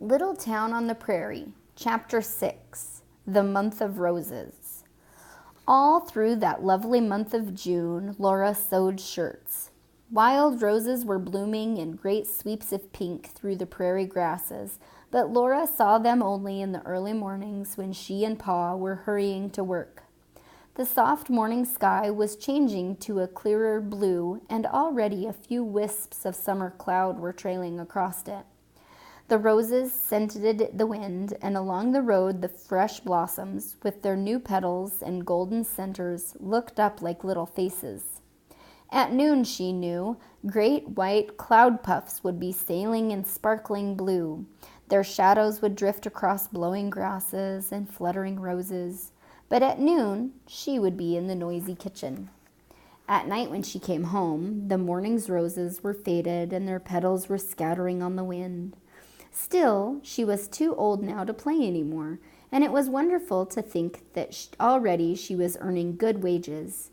Little Town on the Prairie, Chapter 6, The Month of Roses. All through that lovely month of June, Laura sewed shirts. Wild roses were blooming in great sweeps of pink through the prairie grasses, but Laura saw them only in the early mornings when she and Pa were hurrying to work. The soft morning sky was changing to a clearer blue, and already a few wisps of summer cloud were trailing across it. The roses scented the wind, and along the road the fresh blossoms, with their new petals and golden centers, looked up like little faces. At noon, she knew, great white cloud puffs would be sailing in sparkling blue. Their shadows would drift across blowing grasses and fluttering roses. But at noon, she would be in the noisy kitchen. At night when she came home, the morning's roses were faded and their petals were scattering on the wind. Still, she was too old now to play anymore, and it was wonderful to think that already she was earning good wages.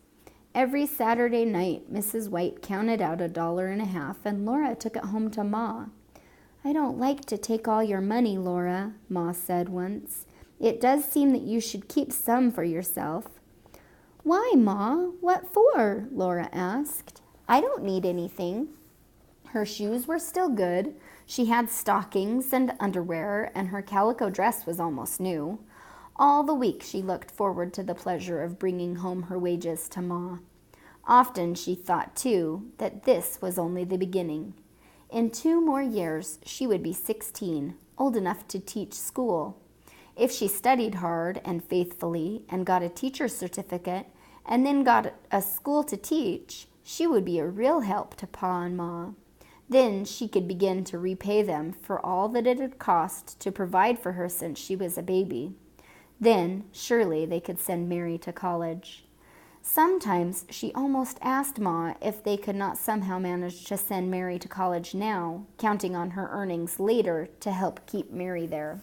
Every Saturday night, Mrs. White counted out $1.50, and Laura took it home to Ma. "I don't like to take all your money, Laura," Ma said once. "It does seem that you should keep some for yourself." "Why, Ma? What for?" Laura asked. "I don't need anything." Her shoes were still good. She had stockings and underwear, and her calico dress was almost new. All the week she looked forward to the pleasure of bringing home her wages to Ma. Often she thought, too, that this was only the beginning. In 2 more years she would be 16, old enough to teach school. If she studied hard and faithfully and got a teacher's certificate and then got a school to teach, she would be a real help to Pa and Ma. Then she could begin to repay them for all that it had cost to provide for her since she was a baby. Then, surely, they could send Mary to college. Sometimes she almost asked Ma if they could not somehow manage to send Mary to college now, counting on her earnings later to help keep Mary there.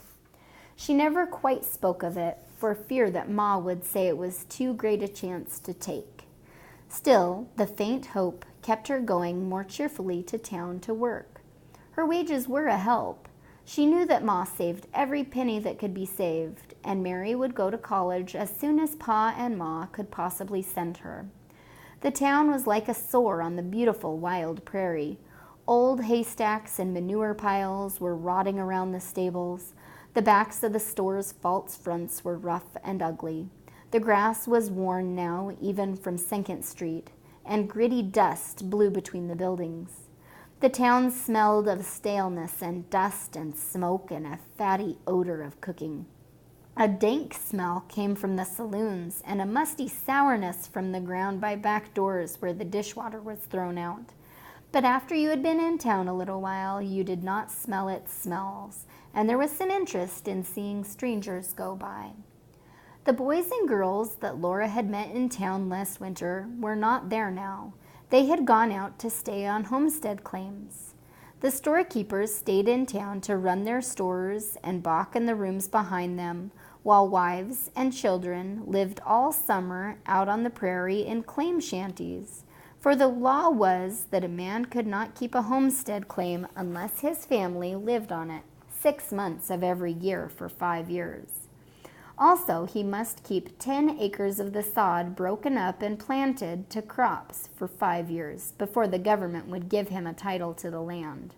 She never quite spoke of it, for fear that Ma would say it was too great a chance to take. Still, the faint hope kept her going more cheerfully to town to work. Her wages were a help. She knew that Ma saved every penny that could be saved, and Mary would go to college as soon as Pa and Ma could possibly send her. The town was like a sore on the beautiful wild prairie. Old haystacks and manure piles were rotting around the stables. The backs of the stores' false fronts were rough and ugly. The grass was worn now, even from 2nd Street, and gritty dust blew between the buildings. The town smelled of staleness and dust and smoke and a fatty odor of cooking. A dank smell came from the saloons, and a musty sourness from the ground by back doors where the dishwater was thrown out. But after you had been in town a little while, you did not smell its smells, and there was some interest in seeing strangers go by. The boys and girls that Laura had met in town last winter were not there now. They had gone out to stay on homestead claims. The storekeepers stayed in town to run their stores and balk in the rooms behind them, while wives and children lived all summer out on the prairie in claim shanties. For the law was that a man could not keep a homestead claim unless his family lived on it 6 months of every year for 5 years. Also, he must keep 10 acres of the sod broken up and planted to crops for 5 years before the government would give him a title to the land.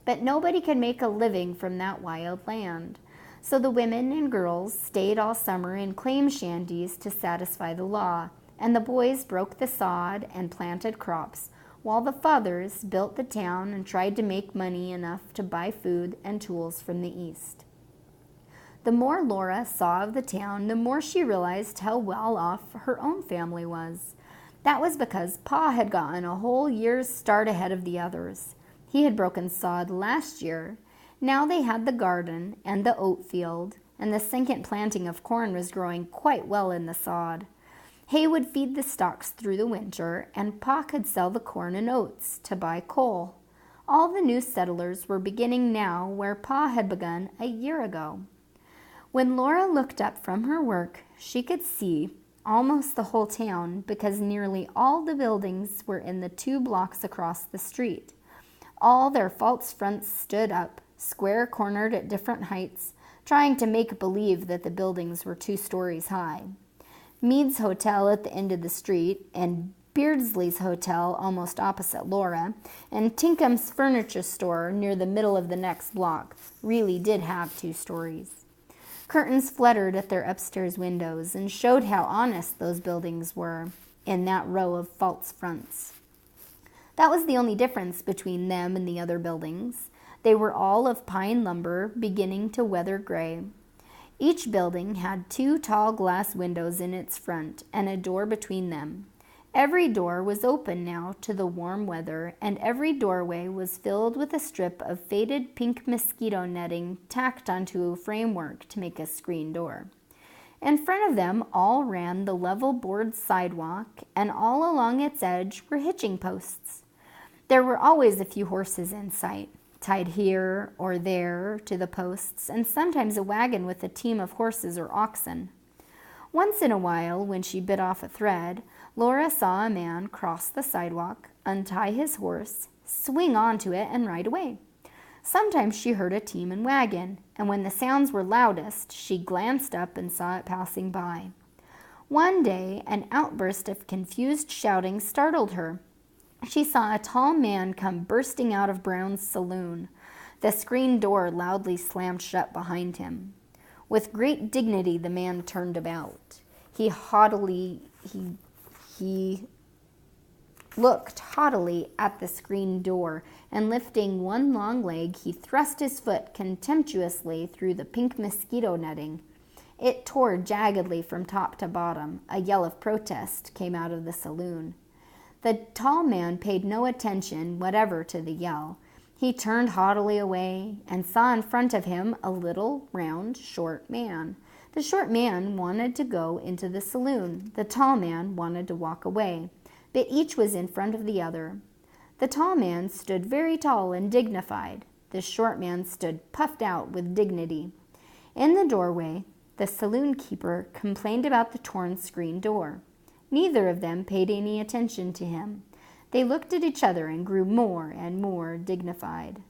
But nobody could make a living from that wild land. So the women and girls stayed all summer in claim shanties to satisfy the law, and the boys broke the sod and planted crops, while the fathers built the town and tried to make money enough to buy food and tools from the East. The more Laura saw of the town, the more she realized how well off her own family was. That was because Pa had gotten a whole year's start ahead of the others. He had broken sod last year. Now they had the garden and the oat field, and the second planting of corn was growing quite well in the sod. Hay would feed the stocks through the winter, and Pa could sell the corn and oats to buy coal. All the new settlers were beginning now where Pa had begun a year ago. When Laura looked up from her work, she could see almost the whole town because nearly all the buildings were in the 2 blocks across the street. All their false fronts stood up, square-cornered at different heights, trying to make believe that the buildings were 2 stories high. Mead's Hotel at the end of the street, and Beardsley's Hotel almost opposite Laura, and Tinkham's Furniture Store near the middle of the next block really did have 2 stories. Curtains fluttered at their upstairs windows and showed how honest those buildings were in that row of false fronts. That was the only difference between them and the other buildings. They were all of pine lumber, beginning to weather gray. Each building had 2 tall glass windows in its front and a door between them. Every door was open now to the warm weather, and every doorway was filled with a strip of faded pink mosquito netting tacked onto a framework to make a screen door. In front of them all ran the level board sidewalk, and all along its edge were hitching posts. There were always a few horses in sight, tied here or there to the posts, and sometimes a wagon with a team of horses or oxen. Once in a while, when she bit off a thread, Laura saw a man cross the sidewalk, untie his horse, swing onto it, and ride away. Sometimes she heard a team and wagon, and when the sounds were loudest, she glanced up and saw it passing by. One day, an outburst of confused shouting startled her. She saw a tall man come bursting out of Brown's saloon. The screen door loudly slammed shut behind him. With great dignity, the man turned about. He looked haughtily at the screen door, and lifting one long leg, he thrust his foot contemptuously through the pink mosquito netting. It tore jaggedly from top to bottom. A yell of protest came out of the saloon. The tall man paid no attention whatever to the yell. He turned haughtily away and saw in front of him a little, round, short man. The short man wanted to go into the saloon. The tall man wanted to walk away, but each was in front of the other. The tall man stood very tall and dignified. The short man stood puffed out with dignity. In the doorway, the saloon keeper complained about the torn screen door. Neither of them paid any attention to him. They looked at each other and grew more and more dignified.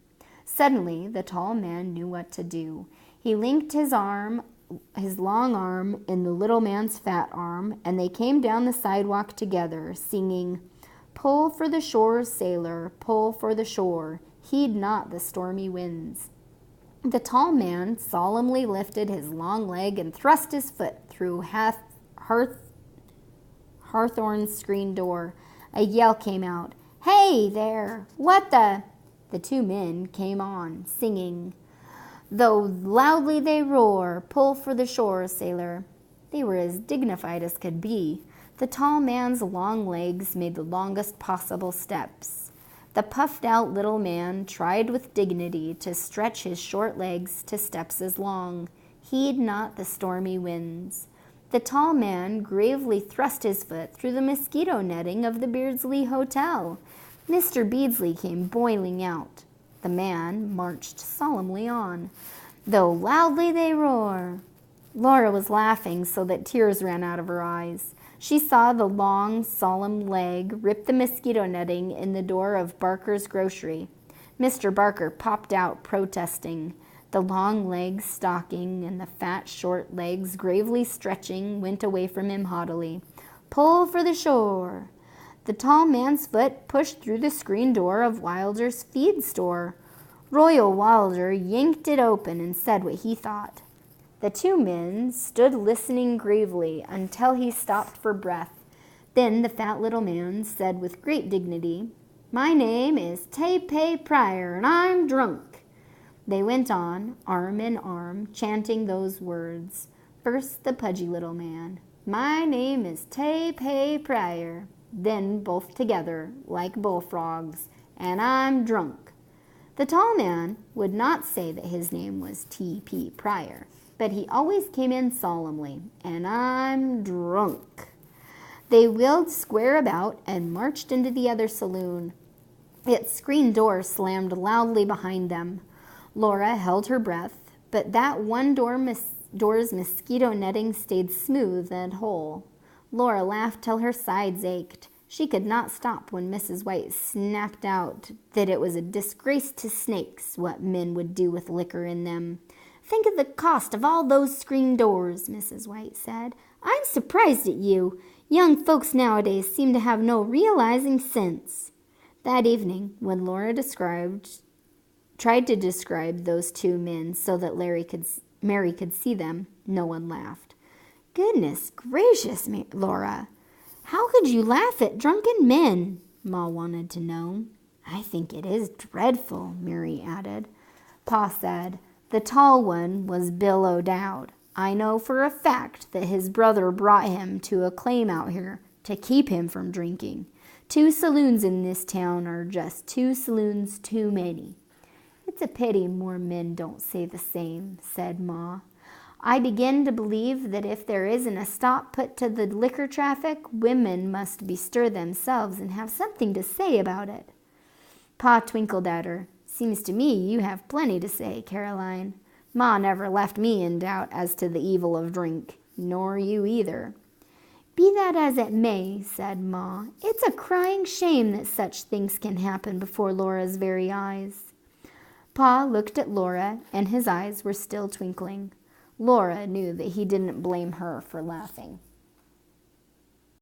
Suddenly, the tall man knew what to do. He linked his long arm in the little man's fat arm, and they came down the sidewalk together, singing, "Pull for the shore, sailor, pull for the shore. Heed not the stormy winds." The tall man solemnly lifted his long leg and thrust his foot through Hawthorne's screen door. A yell came out. "Hey there! What the—" The 2 men came on, singing, "Though loudly they roar, pull for the shore, sailor." They were as dignified as could be. The tall man's long legs made the longest possible steps. The puffed-out little man tried with dignity to stretch his short legs to steps as long. Heed not the stormy winds. The tall man gravely thrust his foot through the mosquito netting of the Beardsley Hotel. Mr. Beardsley came boiling out. The man marched solemnly on. "Though loudly they roar." Laura was laughing so that tears ran out of her eyes. She saw the long, solemn leg rip the mosquito netting in the door of Barker's grocery. Mr. Barker popped out protesting. The long legs stalking and the fat, short legs gravely stretching went away from him haughtily. "Pull for the shore." The tall man's foot pushed through the screen door of Wilder's feed store. Royal Wilder yanked it open and said what he thought. The 2 men stood listening gravely until he stopped for breath. Then the fat little man said with great dignity, "My name is Prairie, and I'm drunk." They went on, arm in arm, chanting those words. First the pudgy little man, "My name is Prairie." Then both together, like bullfrogs, "And I'm drunk." The tall man would not say that his name was T.P. Prairie, but he always came in solemnly, "And I'm drunk." They wheeled square about and marched into the other saloon. Its screen door slammed loudly behind them. Laura held her breath, but that one door's mosquito netting stayed smooth and whole. Laura laughed till her sides ached. She could not stop when Mrs. White snapped out that it was a disgrace to snakes what men would do with liquor in them. "Think of the cost of all those screen doors," Mrs. White said. "I'm surprised at you. Young folks nowadays seem to have no realizing sense." That evening, when Laura tried to describe those two men so that Mary could see them, no one laughed. "Goodness gracious, Laura, how could you laugh at drunken men?" Ma wanted to know. "I think it is dreadful," Mary added. Pa said, "The tall one was Bill O'Dowd. I know for a fact that his brother brought him to a claim out here to keep him from drinking. 2 saloons in this town are just 2 saloons too many." "It's a pity more men don't say the same," said Ma. "I begin to believe that if there isn't a stop put to the liquor traffic, women must bestir themselves and have something to say about it." Pa twinkled at her. "Seems to me you have plenty to say, Caroline. Ma never left me in doubt as to the evil of drink, nor you either." "Be that as it may," said Ma, "it's a crying shame that such things can happen before Laura's very eyes." Pa looked at Laura, and his eyes were still twinkling. Laura knew that he didn't blame her for laughing.